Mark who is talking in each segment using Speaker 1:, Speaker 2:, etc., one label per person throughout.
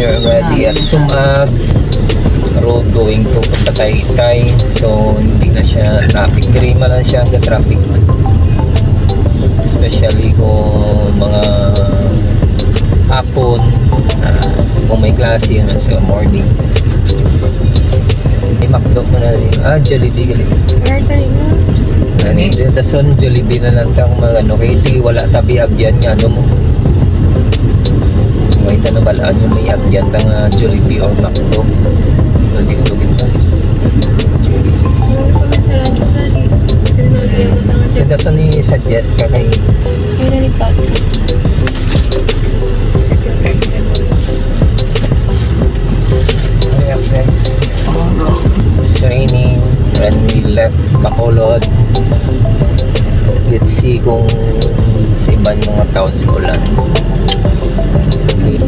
Speaker 1: here already at Sumag road going to Tagaytay. So hindi na siya traffic, dirima lang siya hanggang traffic, especially kung mga hapon, kung may klase yun sa morning. May McDo mo na rin. Jollibee gali. Dason Jollibee na lang kang ano, kaya di wala tabi agyan nga ano mo. May tanabalaan yung may agyan kang Jollibee or McDo. So dito. Dason ni suggest ka kay it's raining when we left Bacolod. Let's see kung sa ibang mga towns ulan. Okay.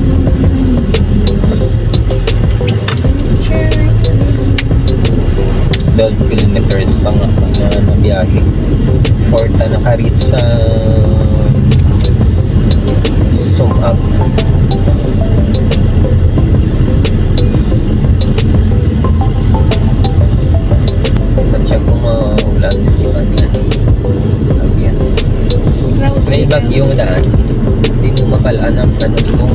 Speaker 1: 12 kilometers pang na biyahe. Porta nakareach sa Sumag. Check kung ulan si Manyan. Agyan. May bagyong daan. Hindi mo makalaan ang ano mo.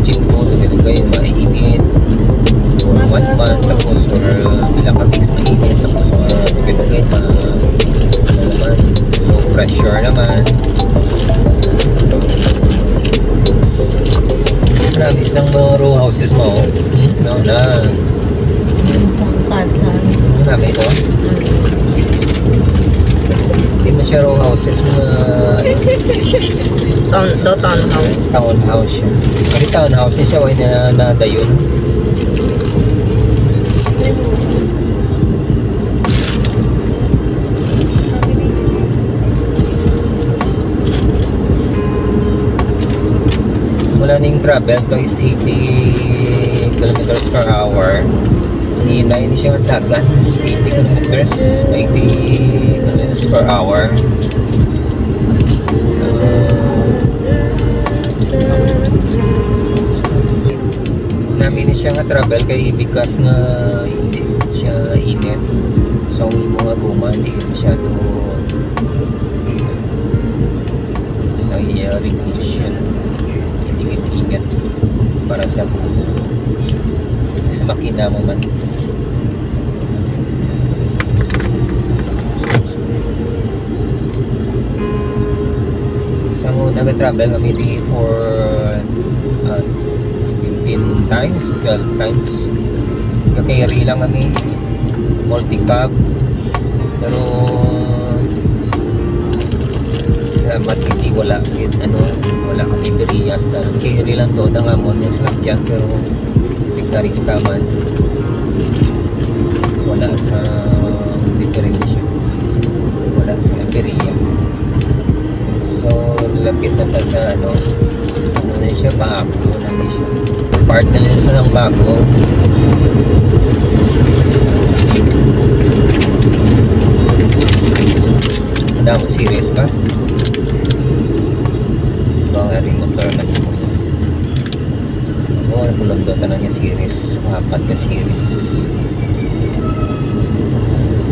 Speaker 1: Jeep mo. Ganun kayo maiinit. Or 1 month. Tapos or ilang ka-weeks mainit. Tapos ganun kayo naman. Low pressure naman. Marami isang mga row houses mo. No, na. Marami ito. Hindi mo siya row houses, mga
Speaker 2: townhouse.
Speaker 1: Townhouse siya. May townhouse siya, wala na nadayon. Mula ning travel to is 80 kilometers per hour. Hinay ni siya maglagan 80 kilometers, 80 kilometers per hour. Namin ni siya nga travel kay because nga hindi siya init. So ang imo nga guma hindi masyado regulation. Hindi ingat para sa makina mo man. nag-travel kami di for 15 times, 12 times. Kakayari lang kami, multi-cab. Pero salamat hindi wala wala kami beriyas na kayari lang to nga mo niya sa lakyan, pero tigari kita man wala sa diferensya, wala sa beriya. So lapit na ta sa ano na siya, bago na siya, part na nila sa ng bago. Damo series pa mga ring motor na siya. Oo, nakulang doon na niya series, 4 ka series.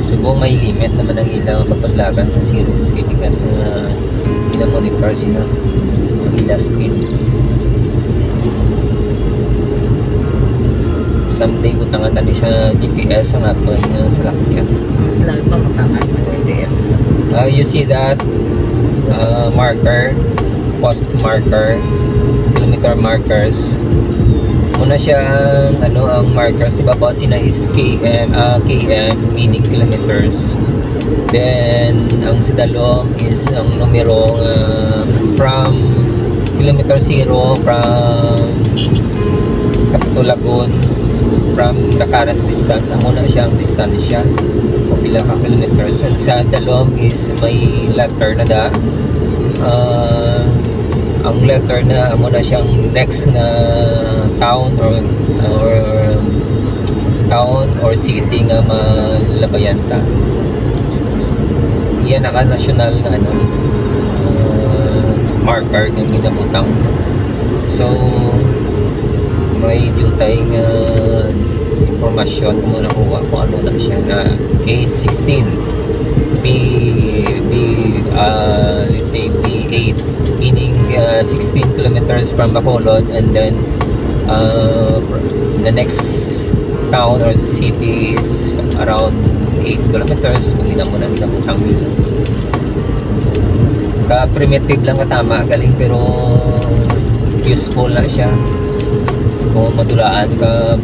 Speaker 1: Subo may limit naman ang ilang magpaglagan sa series kasi monitor sila ang ilang speed. Someday butangan tali sa GPS ang ato sa lakyan.
Speaker 2: Lalo pa butangan sa GPS.
Speaker 1: You see that marker, post marker, kilometer markers. Una siya ang markers, ibaba sila is km, meaning kilometers. Then ang sa dalom is ang numero from kilometer 0 from Kapitulagon, from the current distance. Ang una siyang distansya o pila ka kilometers. And sa dalom is may letter na da. Ang letter na amo na siyang next na town or city nga malabayan ta. Iyan naka-national na marker ng ginabutang. So may jutay nga informasyon kung nakuha ko ano na siya na A16 B let's say B8, meaning 16 kilometers from Bacolod, and then the next town or city is around 8 kilometers. Kung hindi na muna nila kung Changi. Ka-primitive lang katama galing, pero useful na siya kung madulaan ka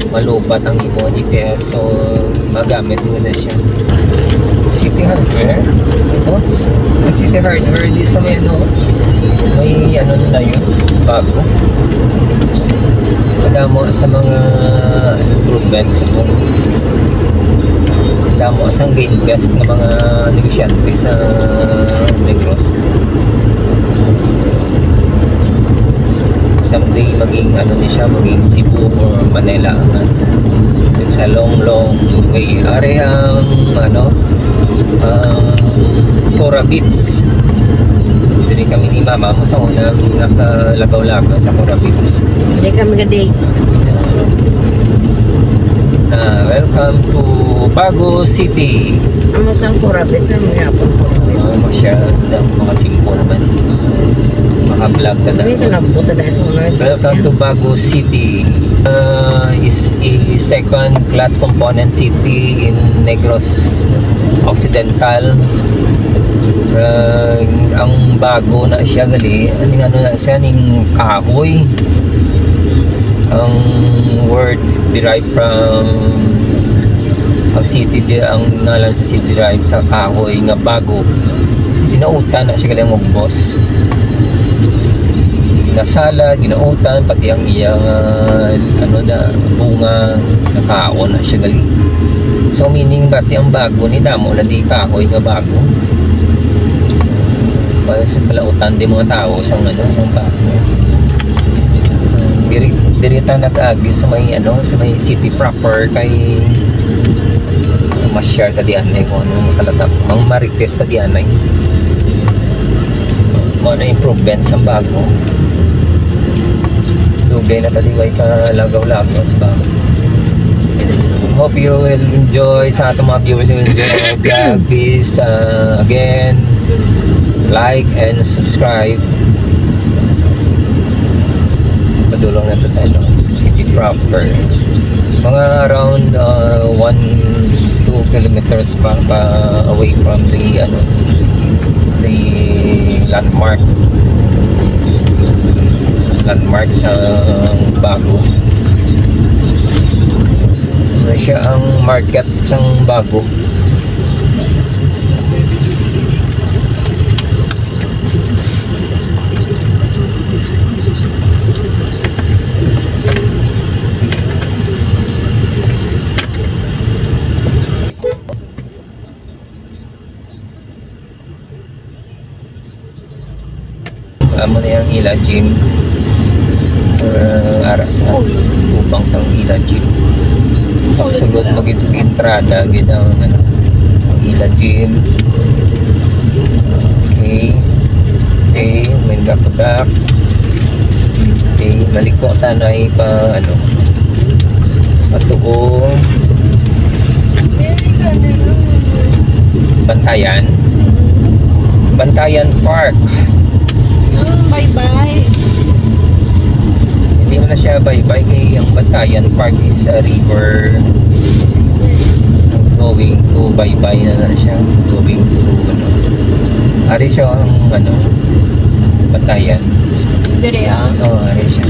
Speaker 1: malubat ang imo GPS, so magamit mo na siya. City Hardware ito, City Hardware di sa may na yun bago madamo sa mga improvements mo, madamo sa invest ng mga negosyante sa Negros. Someday maging maging Cebu or Manila. It's a long way. Arehang Cora Beach. Dili kami ni mama mo sa una nakalagaw-lagaw sa Cora Beach.
Speaker 2: Hindi kami gaday.
Speaker 1: Welcome to Bago City.
Speaker 2: Amo sang kurabes na mga po.
Speaker 1: Mga chimpo naman. Maka-vlog ka na.
Speaker 2: Kami sa nabuta dahil sa mga
Speaker 1: Welcome to Bago City. Is a second class component city in Negros Occidental. Ang bago na siya gali, na siya ning kahoy. Ang word derived from ang city, ang ngalan sa city derived sa kahoy nga bago. Ginautan na siya gali ang ugbos. Nasala, ginautan, pati ang iyang bunga, nakaon na siya gali. So meaning base ang bago ni damo na di kahoy nga bago. Sa palautan di mga tao sa bago. Dirita nag-agi sa may sa may city proper kay ma-share ta diyan ko makalata. Ang marites ta diyan ay mo na improvements ang bago. Dugay na taliway ka lagaw-lagaw sa bago. Hope you will enjoy, sa atong mga viewers will enjoy our vlog. Please again like and subscribe. Padulong na ito sa city proper. Mga around 1-2 kilometers pa away from the landmark sa bago. Siya ang market sang bago. Amo na yung ila gym ara sa upang tang ila gym. Pagsulod maging sa entrada gid ang ila gym. Okay, may back. Okay, maliko tanay pa patuo Bantayan Park.
Speaker 2: Bye-bye.
Speaker 1: Hindi mo na siya bye-bye kay ang Bantayan Park is a river going to bye-bye na siya, going to ari siya ang Bantayan.
Speaker 2: Dire
Speaker 1: Ari siya.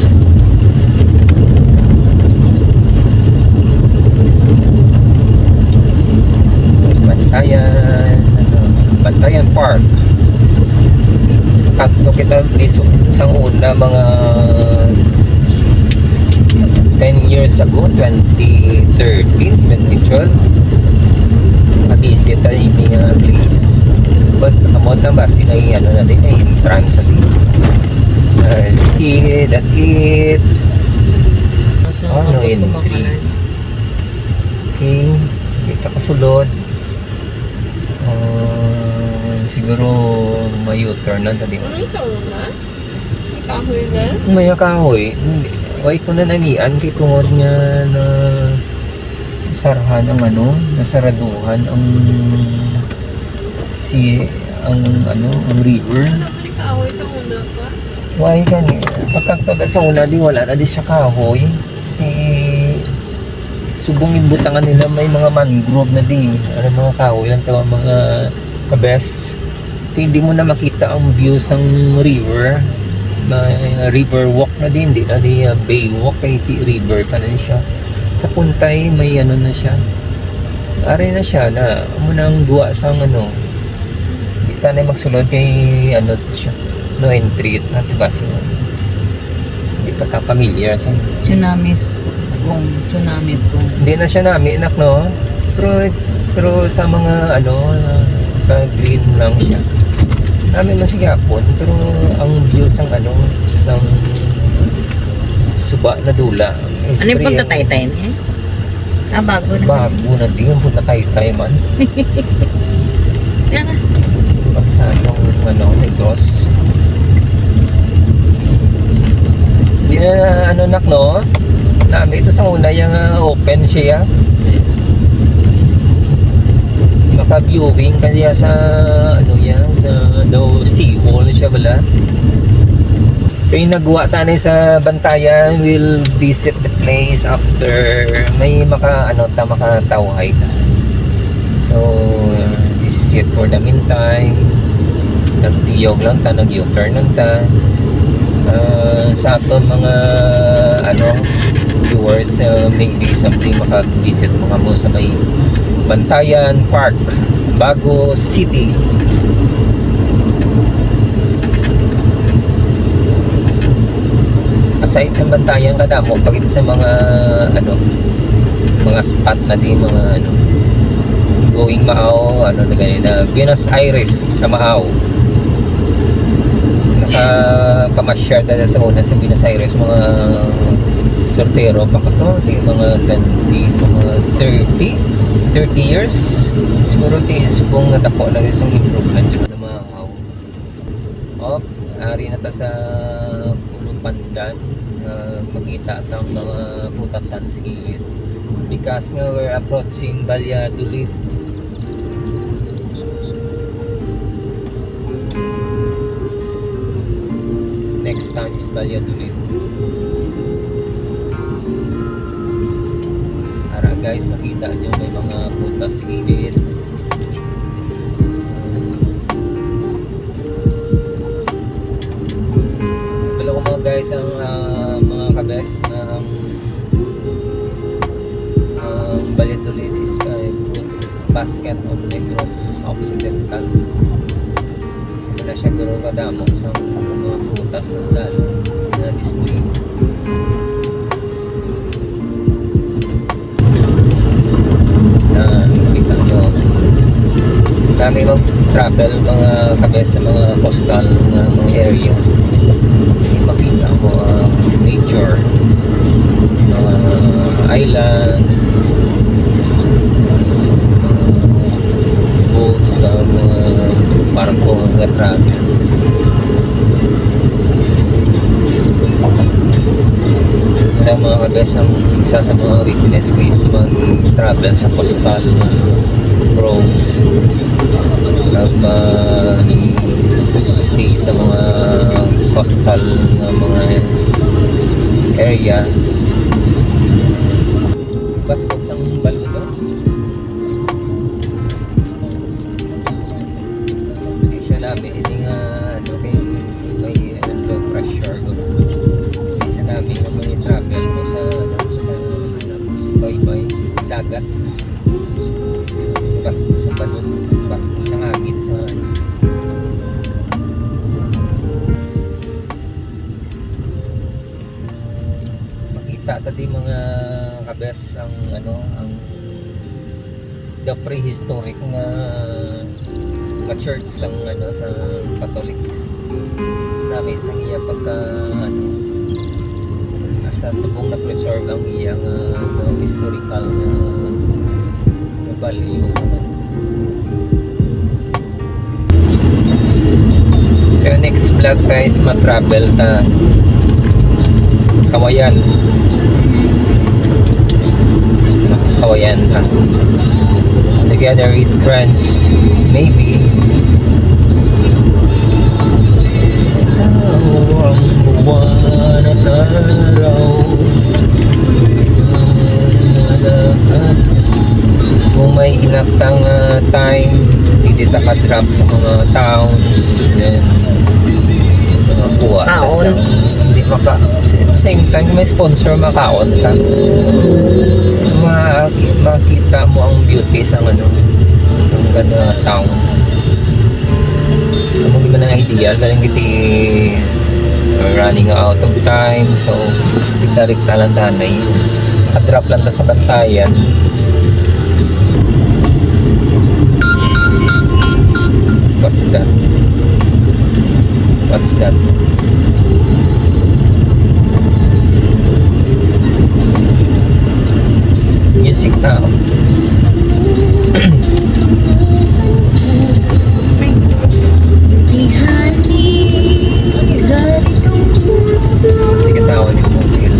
Speaker 1: Bantayan Park. Katlo kita isang una mga 10 years ago, 2013, 2012. Visit tayo yung place. But kamot na ba sila yung natin ay entrance natin. That's it. Entry. Okay, dito kasulod. Siguro may U-turn lang tadi.
Speaker 2: Kahoy na?
Speaker 1: May kahoy. Why ko na nanian kay tungod nga na sarahan ang nasaraduhan ang ang river.
Speaker 2: May kahoy sa una pa?
Speaker 1: Why gani? Pagkagtagad sa una di wala na di siya kahoy. Subong imbutangan nila may mga mangrove na di. Mga kahoy lang tawa mga kabes. Hindi mo na makita ang views ng river. May river walk na din, hindi na di bay walk kay river pa na siya. Sa puntay may na siya. Ari na siya na munang duwa sang Di ta na magsulod kay siya. No entry at basi. Hindi pa ka familiar sa
Speaker 2: Tsunami. Tsunami po.
Speaker 1: Hindi na siya namin anak no. Pero sa mga green lang siya. Namin man siya gapon pero ang views ang ng suba na dula.
Speaker 2: Ano yung punta Taytay niya? Bago na.
Speaker 1: Bago na din yung punta Taytay man.
Speaker 2: Yan na.
Speaker 1: Magsayong negos. Hindi na nak no. Namin ito sa una yung open siya. Maka-viewing kaya sa sa sea wall siya wala. Kaya nagwa tayo sa Bantayan, we'll visit the place after may makatawhay ta. So this is it for the meantime. Nagtiyog lang ta, nag-U-turn lang ta. Sa aton mga viewers, maybe something maka-visit mga mo sa may Bantayan Park, Bago City. Aside sa Bantayan kadamo pagit sa mga mga spot na din mga going Maaw na ganyan na Buenos Aires sa Maaw. Nakapamasyar na sa una sa Buenos Aires mga sortero baka to mga 30 years siguro subong natako na isang improvements sa mga ari na ta sa Pulong Pandan makita ang mga putasan sa gilid because nga we're approaching Valladolid. Next town is Valladolid. Guys, makita nyo may mga putas sa gilid. Dala ko mga guys ang mga kabes na ang Valladolid is basket of Negros Occidental. Wala siya gano'n kadamok sa mga putas na stalo na display. Dami mag-travel mga kabes sa mga coastal na mga area. Makita mo nature, mga island, boats, mga barko nga travel. Kaya mga kabes ang isa sa mga business ko is mag-travel sa coastal roads. Stay sa mga coastal na mga area. Baskog sang baluto. Hindi siya namin hindi nga may low pressure. Hindi siya namin nga may travel mo sa baybay dagat. Baskog sa baluto. Baskog sa hangin sa tadi mga kabes ang the prehistoric nga church sa Catholic namin sa iya pagka asa subong na preserve ang iyang historical na value sa So next vlog guys, ma-travel ta Kawayan. Kawayan ta. Together with friends, maybe. Ang buwan at araw, kung may inaktang time, hindi ka-drop sa mga towns, then mga kuha.
Speaker 2: Kaon.
Speaker 1: Hindi maka, at the same time, may sponsor makaon ka. Makita mo ang beauty sa ano, ang ganda town. Kung di ba na idea, galing kiti running out of time, so kita lang tanay. Naka-drop lang ta sa Bantayan. What's that? What's that? Music now. Sige tao ni Mobile.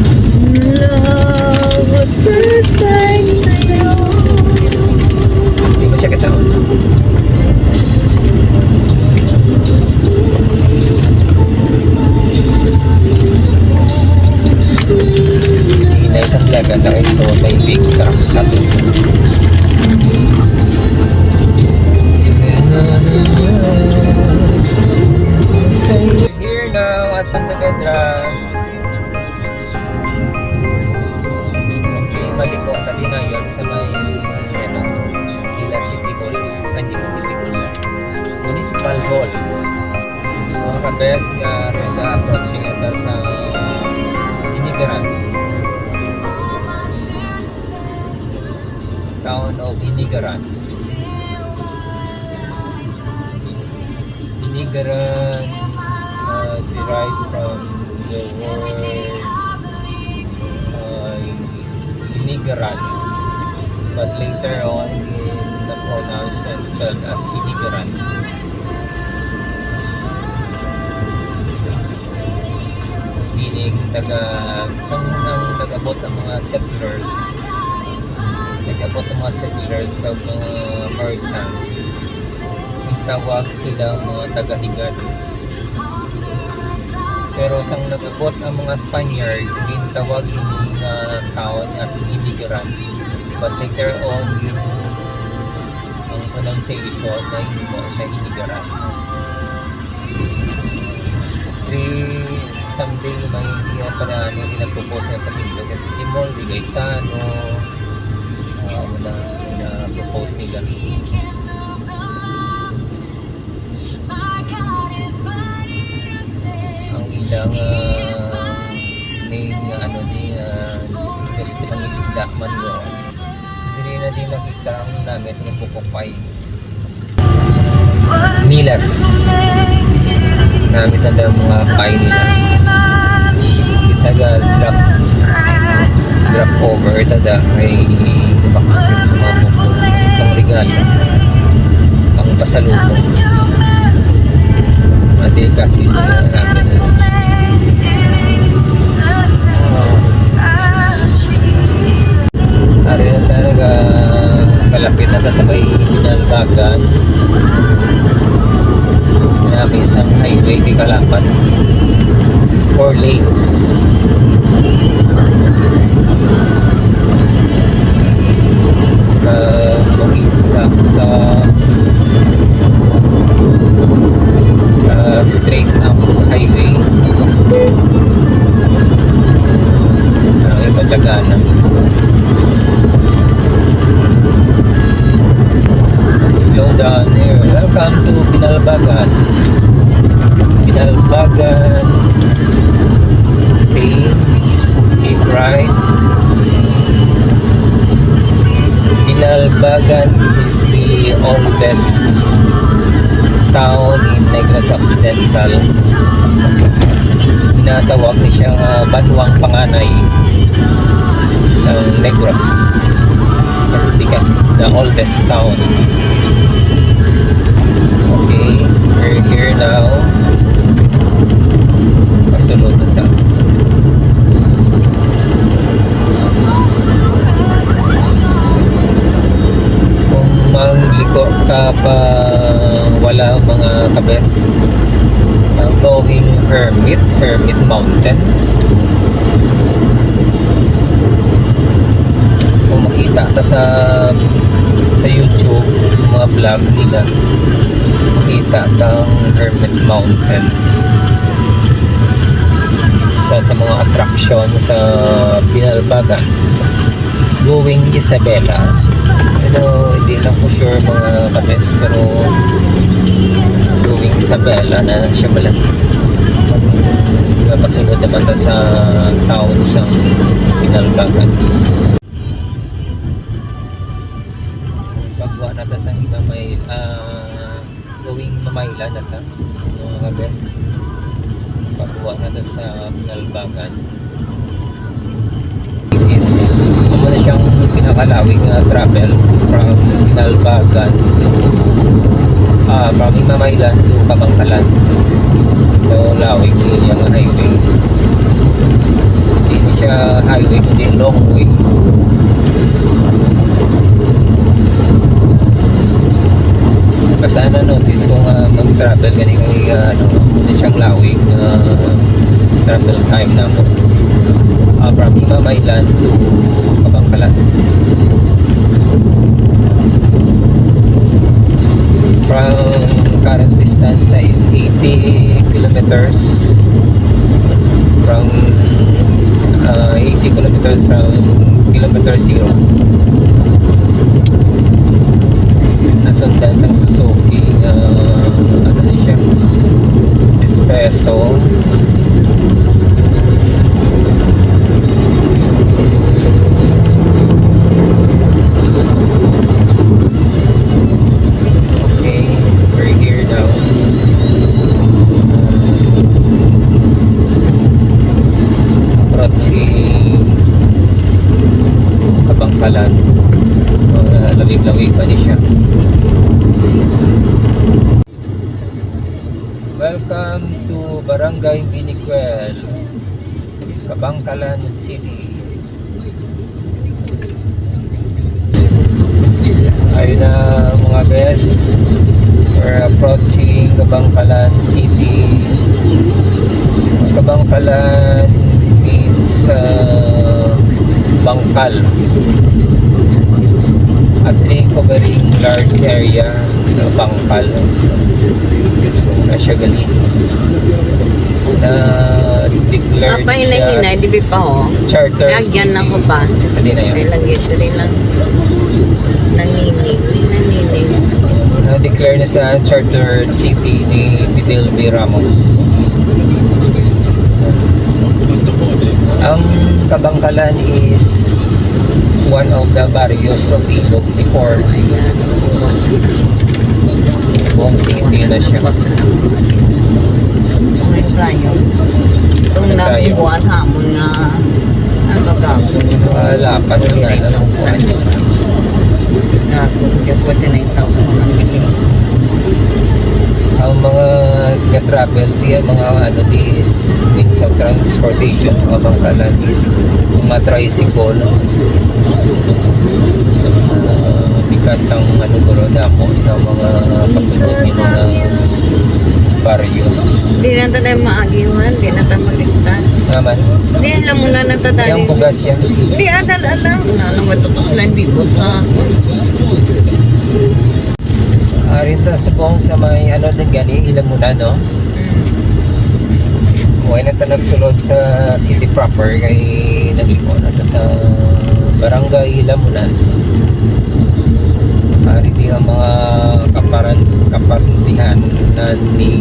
Speaker 1: Hindi mo siya kitawan. Hindi na isang laga na ito may big truck sa ito. We're here now at Pontevedra. Okay, maliko ka din ngayon sa may ano, Ila City Hall. Hindi mo City Hall na. Municipal Hall. Mga ka-best nga rin approaching ito sa Inigaran. Town of Inigaran. Inigaran derived from the word Inigaran, but later on in the pronounced and spelled as Inigaran. Meaning nag-abot ang mga settlers, kag mga merchants. Tawag sila mga taga-higan. Pero sang nagabot ang mga Spaniard, gintawag ini nga town as Inigaran. But later on, ang pronunciation na hindi mo siya Inigaran. Someday may pala pinag-propose na patindog kasi Timor, Ligaysano, na-propose nila. Ilang main ano din gusto ng isda man doon. Hindi na din nakita ang namin ng pupukpay. Nilas. Namit na mga pay nila. Isa ga drop over tada ay nabakakit sa mga buko. Pang regalo. Pang pasalubong. Mati kasi sa namin na hari na talaga kalapit na sa may Binalbagan. May isang highway di Kalapan, 4 lanes. Straight ang highway. Matagalan. Slow down here. Welcome to Binalbagan. Binalbagan. Take right. Binalbagan is the oldest town in Negros Occidental. Tinatawag ni siyang Banwang Panganay ng Negros because it's the oldest town. Okay, we're here now. best. Going Hermit Mountain. Kung makita ka sa YouTube, sa mga vlog nila, makita kang Hermit Mountain. Sa mga attraction sa Pinalbagan. Going Isabela. Pero hindi lang po sure mga kabes, pero going Isabela na siya pala. Napasunod naman na sa town sa Pinalbagan. Pagwa na ta sa iba may going Mamayla na ta mga kabes. Pagwa na ta sa Pinalbagan. Is ano na siyang pinakalawig na travel from Pinalbagan from Mamaylan to Kabangkalan. So lawig yung highway. Hindi siya highway kundi long way. Sana notice kung mag-travel ganito hindi siyang lawig travel time na mo from Mamaylan to Kabangkalan. From current distance na is 80 kilometers from 80 kilometers from kilometer 0. Nasundan ng Suzuki ano na siya, Espresso. Okay, we're here now. Approaching Kabangkalan. Lawig-lawig pa din siya. Welcome to Barangay Binicuel, Kabangkalan City. Ayun na mga bes, we're approaching Kabangkalan City. Kabangkalan means bangkal, a tree covering large area na bangkal na siya galing na declared
Speaker 2: Apa hinay-hinay, di pa ho.
Speaker 1: charter
Speaker 2: Lagyan
Speaker 1: city.
Speaker 2: na ko pa.
Speaker 1: Hindi na
Speaker 2: Ay
Speaker 1: yun.
Speaker 2: lang ito rin lang. Naninig.
Speaker 1: Na-declare na sa chartered city ni Fidel B. Ramos. Ang Kabangkalan is one of the barrios of Ilog before. Buong city na siya.
Speaker 2: Ang prayo. Itong nabubuan hamon nga ano gagawin.
Speaker 1: Lapat na nga.
Speaker 2: Gagawin. 29,000 ang biling.
Speaker 1: Ang mga travel diya, mga ano is means of transportation sa Kabangkalan is mga tricycle. Because ang ano guro na ako sa mga pasunod ni mga barrios.
Speaker 2: Hindi na tayo maagiwan. Hindi na tayo magligtas.
Speaker 1: Naman,
Speaker 2: Hindi alam mo na natadali.
Speaker 1: yung bugas yan.
Speaker 2: Hindi alam. Alam mo tutos lang bibot sa
Speaker 1: Rito sa buong sa may ano din gani, ilan mo na no? Huwag na ito nagsulod sa city proper kay nagliko na ito sa barangay Lamunan. Rito ang mga kaparantihan na ni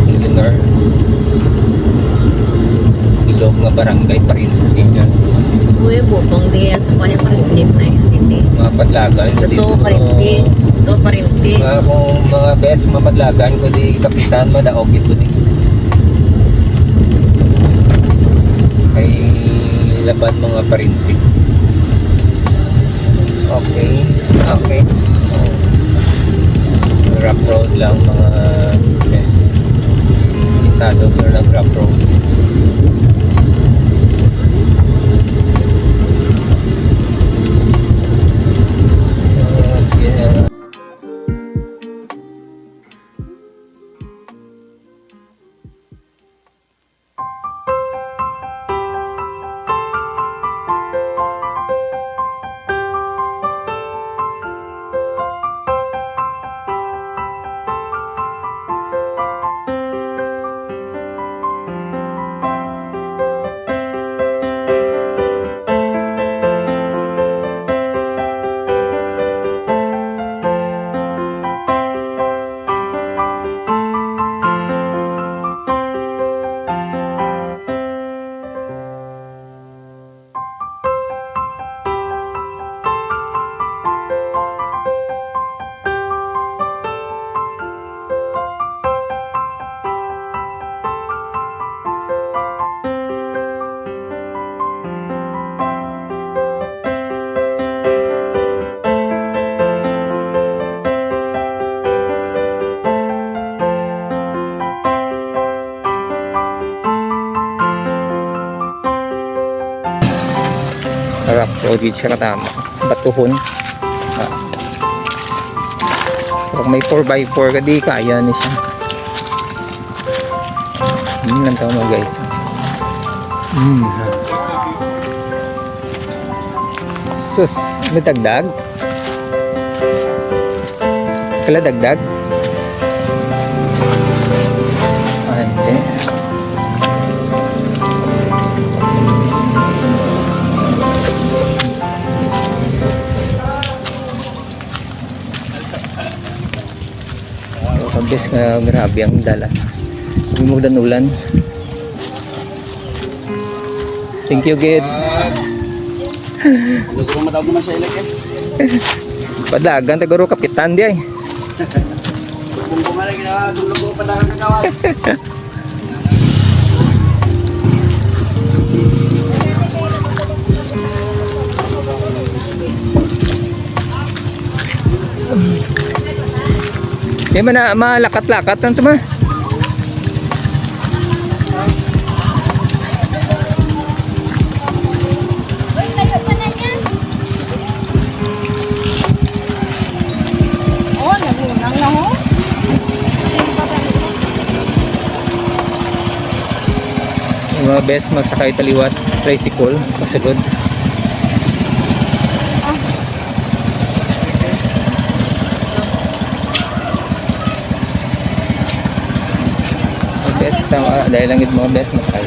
Speaker 1: Leonor. Ilog nga barangay pa rin yan.
Speaker 2: uy, butong diya sa kanya parintin na yun. Hindi.
Speaker 1: Mga padlagan.
Speaker 2: Ito parintin. Ito parintin.
Speaker 1: Mga best mga padlagan ko di kapitan madaog ito di. Kay laban mga parinti. Okay. Okay. Rough road lang mga best. Simentado pero ng rough road. rock road gid siya katama batuhon. Pag may 4x4 ka di kaya ni siya. Yun lang tao mo guys. Sus, may dagdag? Kala dagdag? Ante. Kabis nga grabe ang dala. Hindi mo ulan. Thank you, Gid.
Speaker 3: Lugo matawag naman sa ilag eh.
Speaker 1: Padagan, tagaro kapitan di ay.
Speaker 3: Kung kumalag na, lugo padagan na kawan.
Speaker 1: Di man na malakat-lakat ang tuma. Yung mga best magsakay taliwat tricycle pasulod. Best tama dahil lang yung mga best masakay.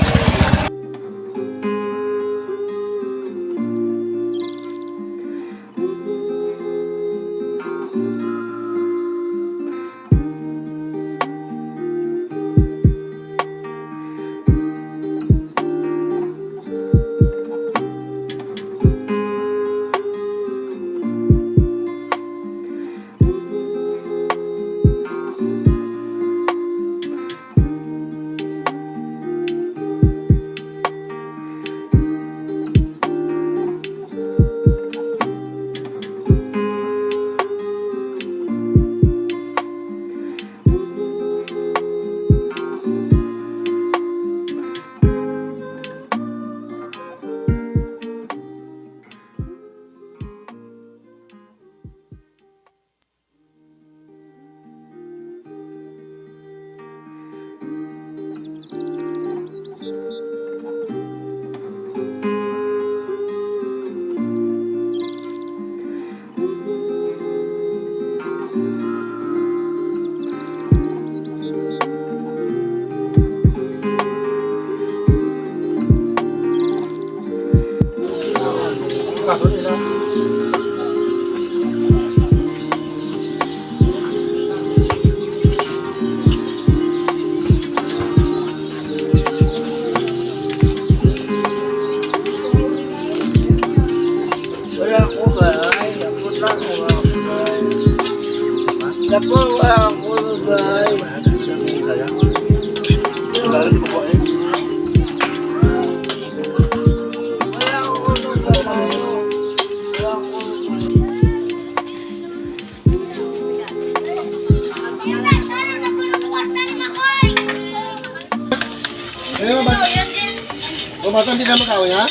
Speaker 3: Bumatan din naman kawin ha?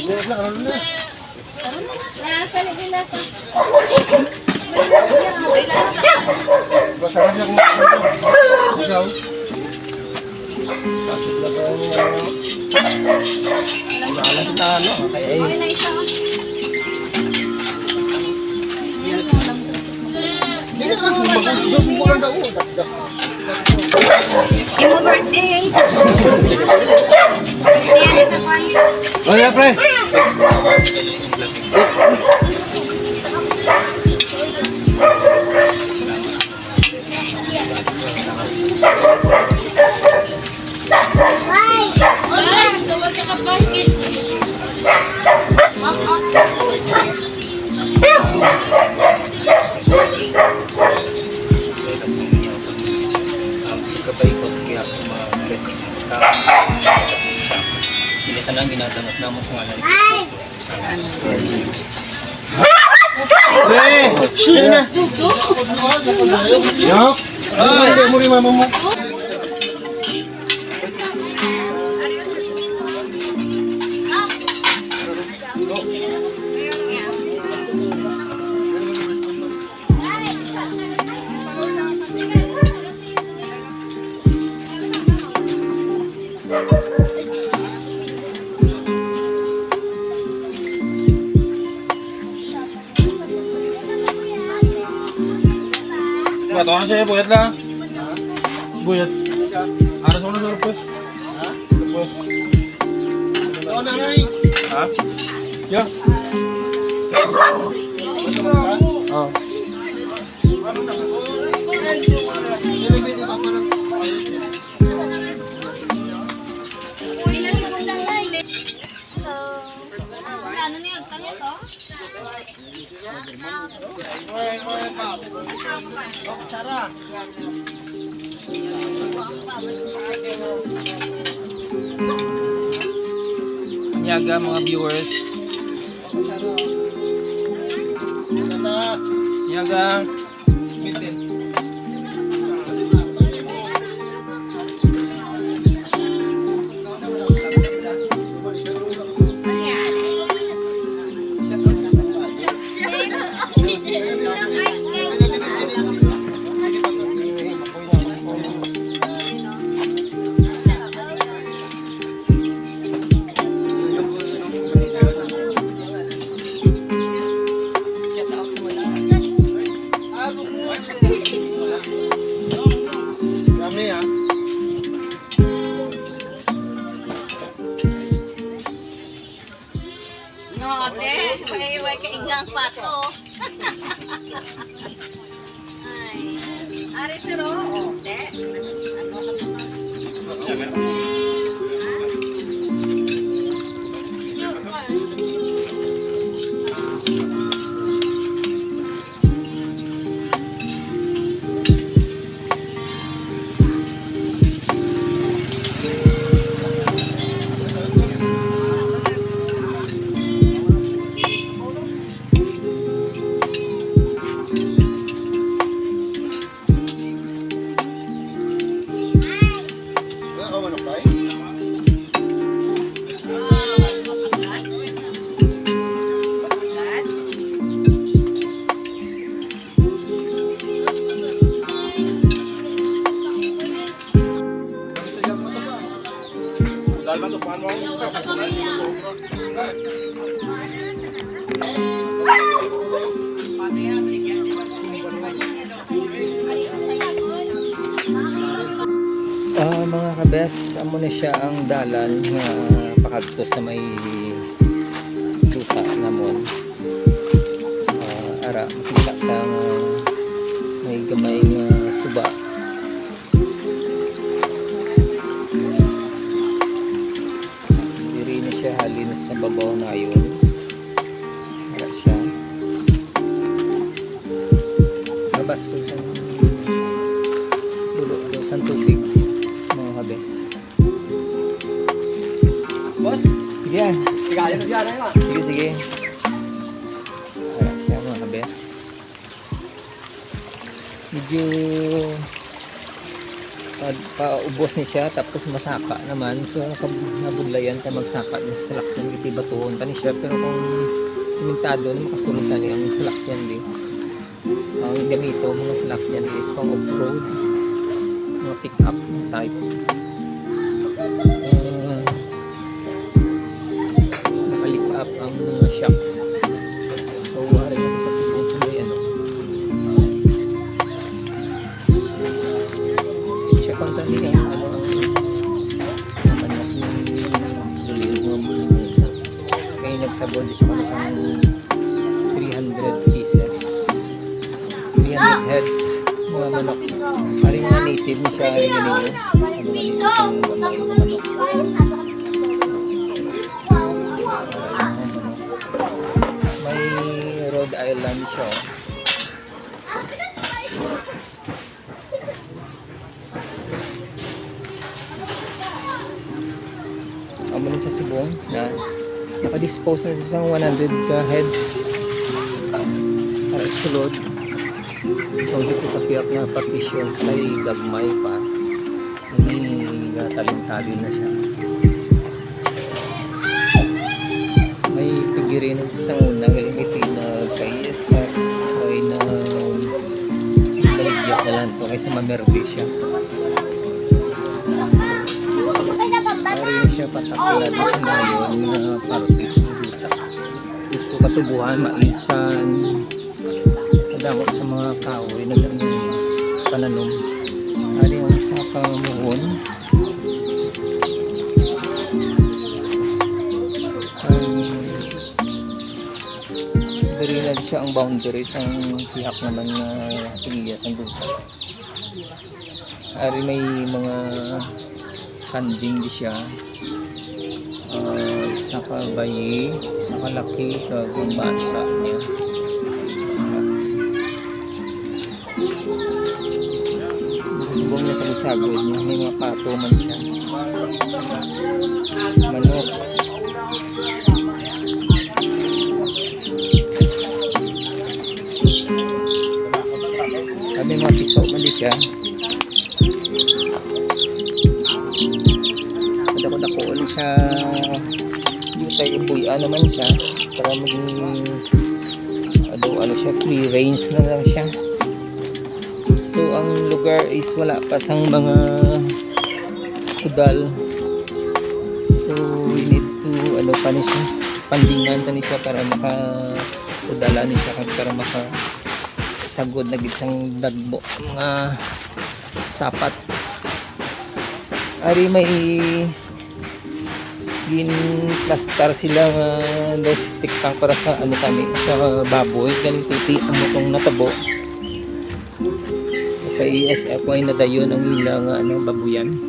Speaker 3: Bumatan lang, ano na? Basaran niya kung ikaw. Wala kita ano, kaya eh. Hindi na kasi magbubulan daw.
Speaker 2: Yung birthday.
Speaker 3: Oh ya, pre.
Speaker 1: Ito lang ginatanot na mo sa ngalan ni Jesus.
Speaker 3: Sige na. Yok. Hindi mo rin mama mo.
Speaker 4: Ba't ako siya, buyat lang. Buyat. Aras mo na sa lupos.
Speaker 3: Ha?
Speaker 4: Lupos.
Speaker 3: Ikaw na rin.
Speaker 4: Ha? Yeah.
Speaker 3: Basta mo ka?
Speaker 4: Oh.
Speaker 3: Nilagay ni Papa ng
Speaker 5: Ano niya? Kanya to?
Speaker 1: Nyaga mga viewers.
Speaker 3: Tata.
Speaker 1: Nyaga.
Speaker 3: Kami ha.
Speaker 2: No, te. May kaingang pato. Ay. Ari siro. Oh, te. Ano ka naman?
Speaker 3: Wala ka manok tayo? Dahil ba ito, paano mo?
Speaker 1: Mga kabes, amo na siya ang dalan nga pakadto sa may lupa namon. Ara makita ka nga may gamay nga suba. Diri na siya halin sa babaw na yun. Ara siya. Labas ko sa dulo ko sa tubig. Mga kabes. Boss? Sige yan. Sige, sige. Wala siya mga kabes. Medyo paubos ni siya tapos masaka naman. So nabudlayan ka magsaka na sa salakyan. Iti batuhon pa ni siya. Pero kung simentado na makasulog na niya ang salakyan din. Ang gamito mga salakyan is pang off-road. Mga pick-up type. Nakalip up ang mga shock. So wari na kasi kung sa may ano. Check ang tali ang ano ang manok ng duling mga bulungan. Kaya nagsabon siya kung isang 300 pieces. 300 heads mga manok. Paring mga native ni siya rin ganito. Ano nga dito sa mga manok. May Rhode Island siya. Amo na sa subong na nakadispose na sa 100 heads para sulod. So dito sa piyak na partitions may gagmay pa. Talin-talin na siya. May pigirin sa una iti na kayes ay na baligya na lang ito kaysa mamerdi siya. pataklan na sa ngayon na parte sa duta. Ito katubuhan, maisan, kadamot sa mga kahoy na pananom. Ari ang isa ka muhon. Diri lang siya ang boundaries ang hihak naman na tingiyas ang duta. Ari may mga kanding di siya. Isa ka bayi, isa ka laki, kagong bata niya. Subong niya sa sagod niya, may mga pato man siya. Manok. May mga piso man di siya. Dako-dako ulit siya. Yung tayo buya naman siya para maging ano siya, free range na lang siya. So ang lugar is wala pa sang mga kudal. So we need to pa ni siya, pandingan ni siya para makakudala ni siya para sagod na isang dagbo mga sapat. Ari may gin-plaster sila nga septic tank para sa kami sa baboy galing titi ang motong natabo. Kay SF ay nadayon ang ilang babuyan.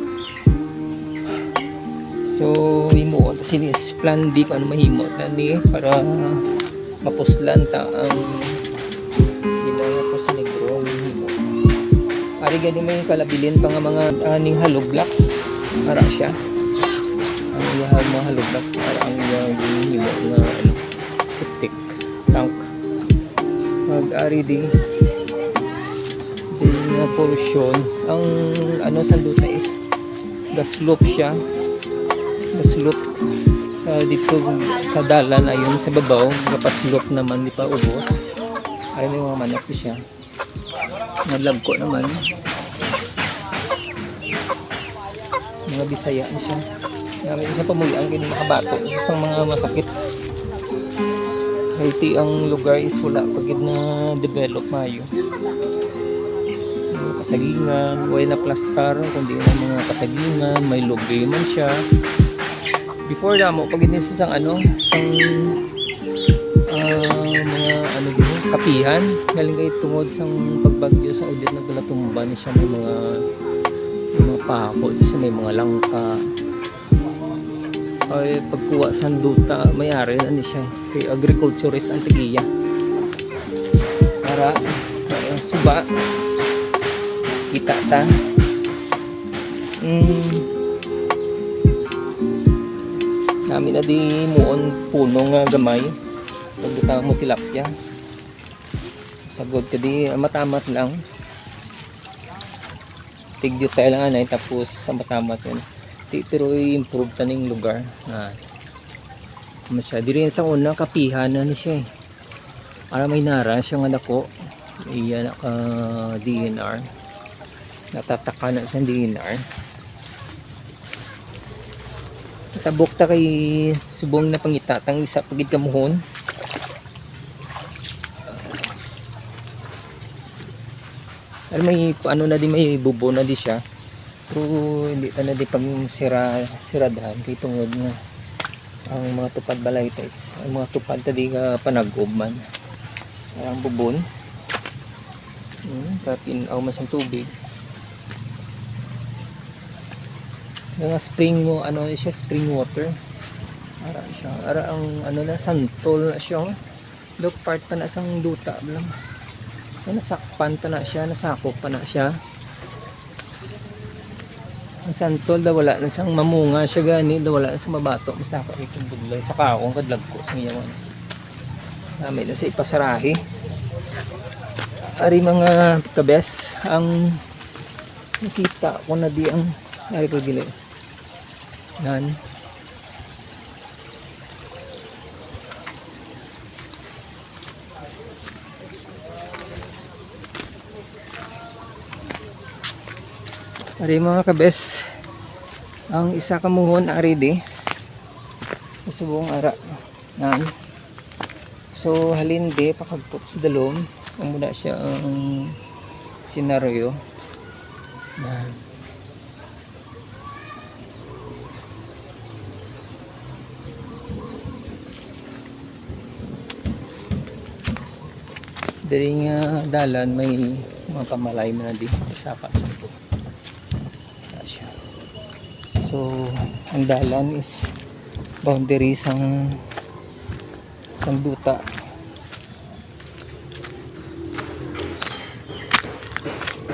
Speaker 1: So himo ta sinis plan B kung mahimo ni para mapuslan ta ang sa negro himo. Ari gani may kalabilin pa nga mga aning hollow blocks para siya. Ang iyang mga hollow blocks para ang iyang himo na septic tank. Mag-ari di na portion ang sa duta is the slope siya. The slope sa dito sa dalan ayon sa babaw, kapag slope naman di pa ubos. Ay may mga manok siya. Nalagko naman. Mga Bisaya na siya. Namin siya pamuyang kini makabato. Isa sa mga masakit. Haiti ang lugar is wala pagid na develop mayo. May kasagingan, wala na plaster, kundi na mga kasagingan, may lobby man siya. Before damo pagid ni sa sang mga din kapihan galing kay tungod sang pagbagyo sa udit na galatumban siya may mga pako siya may mga langka ay pagkuha sa duta may-ari na ni siya kay agriculturist ang tigiya para suba kita ta namin na di muon puno nga gamay pagbuta mo tilapia sagod ka di matamat lang tigyo tayo lang anay tapos sa matamat yun pero i-improve taning lugar na masya di rin sa una kapihan na ni siya para may nara siya nga dako iyan naka DNR natataka na sa DNR tabok ta kay subong na pangitatang isa pagid kamuhon. Alam may na di may bubo na di siya. Pero hindi ta na di pag siradahan kay tungod nga ang mga tupad balay guys. Ang mga tupad ta di ka panagob man. Ang bubon. Kapinaw man sa tubig. Nga spring mo siya spring water. Ara siya. Ara ang na santol na siya. Dok part pa na sang duta lang. Nasakpan pa na siya, nasakop pa na siya. Ang santol daw wala na siyang mamunga siya gani, daw wala na sa mabato, masaka itong budlay sa kakong kadlag ko sa iyawan. Namin na sa ipasarahi. Ari mga kabes, ang nakita ko na di ang ari ko gili. Yan. Ari mga kabes, ang isa kamuhon ari di Subong ara nan. So halinde pakagpot sa dalom muna siya ang senaryo na diri nga dalan may mga kamalay na di usapan sa po. Siya. So ang dalan is boundary sang duta.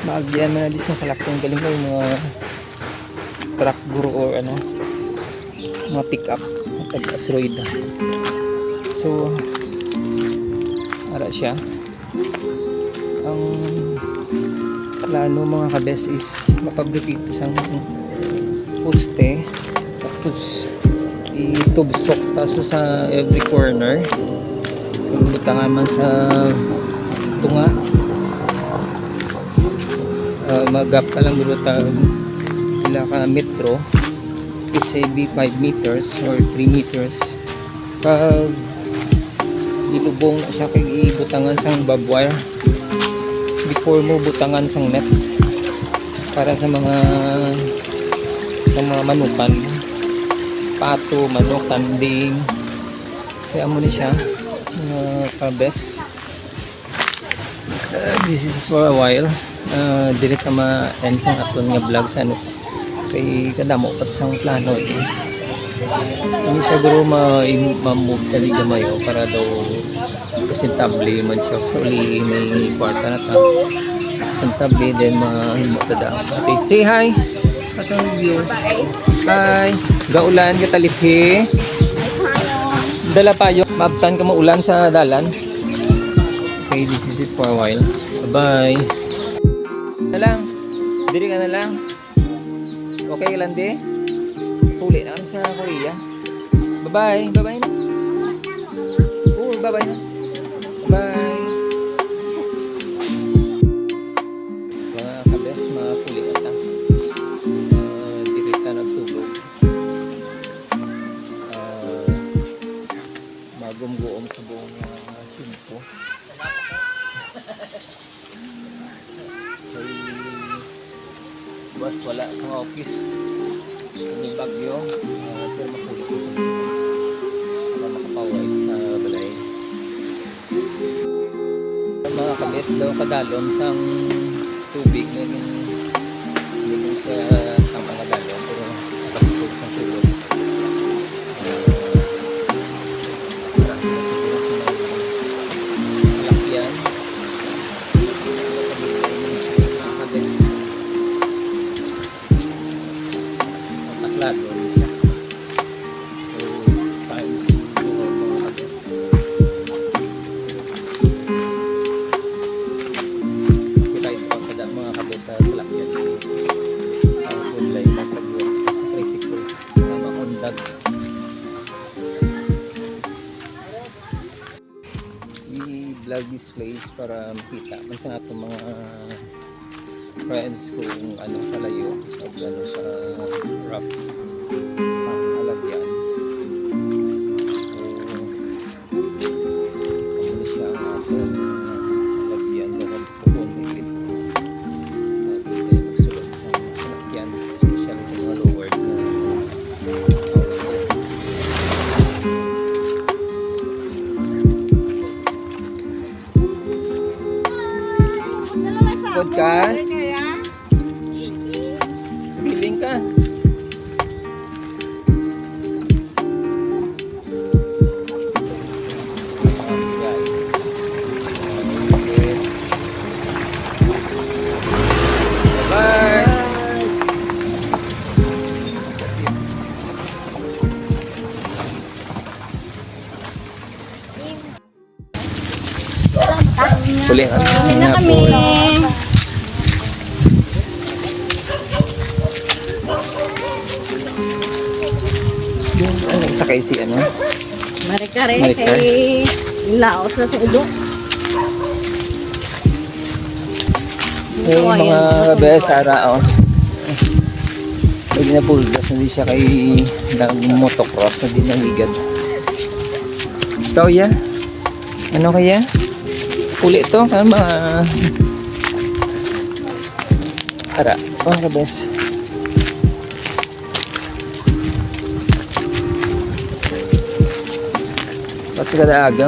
Speaker 1: Maagyan mo na di sa salaktong galing ko yung mga truck guru or ano mga pick up tag-asteroid. So ara siya. Ang plano mga kabes is mapabricate isang poste tapos itubsok tapos sa every corner ibutangan man sa tunga mag-gap ka lang dito pila ka metro, it's maybe 5 meters or 3 meters. Pag ilubong na siya kay ibutangan sang barbed wire before mo butangan sang net para sa mga manukan, pato, manok, kanding. Kaya mo na siya mga kabes. This is for a while. Dili ka ma-end sang aton nga vlog sa ano kay kadamo pat sang plano eh. Hindi siya guro ma-move tali gamayo para daw presentable man siya sa uli may kwarta na ta presentable then mahimo tada. Okay, say hi atong viewers. Hi, gaulan ka taliphi. Dala payo, mabtan ka maulan sa dalan. Okay, this is it for a while. Bye. Na lang. Diri ka na lang. Okay lang di. Huli na kami sa Korea. Bye-bye. Bye-bye na. Oo, bye-bye na. Bye. Mga kabes, mga huli na ta. Diri ka nagtulog. Magumguom sa buong timpo. Bus wala sa office may bagyo pero makulit sa para makapawag sa balay. Mga kabes daw kadalom sang tubig na hindi siya sama kadalom pero nakasipog sa sulod. I-vlog this place para makita man sa atong mga friends kung ano kalayo o ano ka rough sa halagyan. So ano siya ang atong halagyan na pupunin dito magsulod sa halagyan especially sa mga lower na good ka? Biling ka. Bye. Huli na kami. Sakay si ano?
Speaker 2: Marikare
Speaker 1: Marikare.
Speaker 2: kay laos na sa ulo.
Speaker 1: Hey, mga bes ara oh. Pag napulgas na di siya kay motocross na din nahigad. Ikaw ya? Ano kaya? Uli ito ka mga ara, mga kabes. Ba't kada aga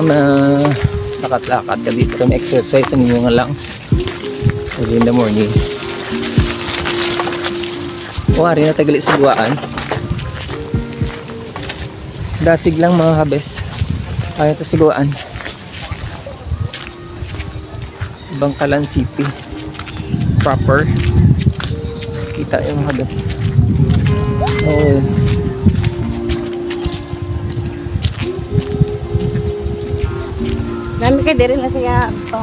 Speaker 1: lakat-lakad ka dito kami exercise ang inyong lungs early in the morning. Wari na tagali sa buwaan. Dasig lang mga kabes. Ayaw ito siguan. Bangkalan City. Proper. Kita yung mga kabes. Oh.
Speaker 2: Dami ka din na siya ito.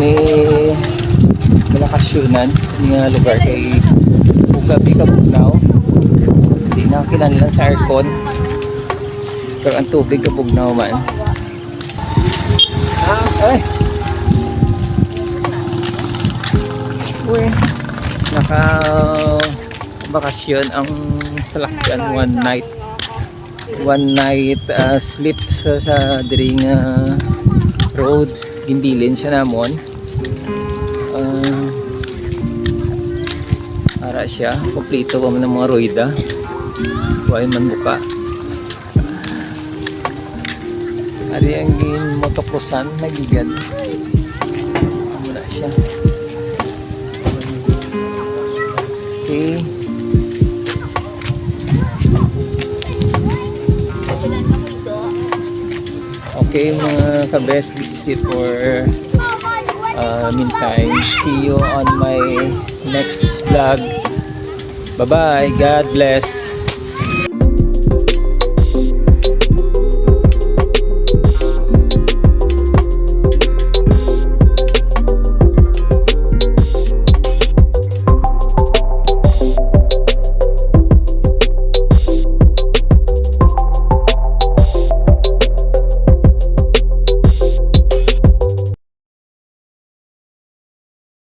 Speaker 1: May malakasyunan yung lugar kay Bugabi Kabugnaw. Hindi na kinanilan sa aircon pero ang tubig Kabugnaw man. Ay! Uy! Naka bakasyon ang salakyan one night sleep sa diring road. Gimbilin siya namon. Ara siya kompleto pa man ng mga rueda. Huwag man buka. Ari ang motocrossan nagigad. Wala siya. Okay. Okay mga ka-best, this is it for meantime. See you on my next vlog. Bye bye, God bless.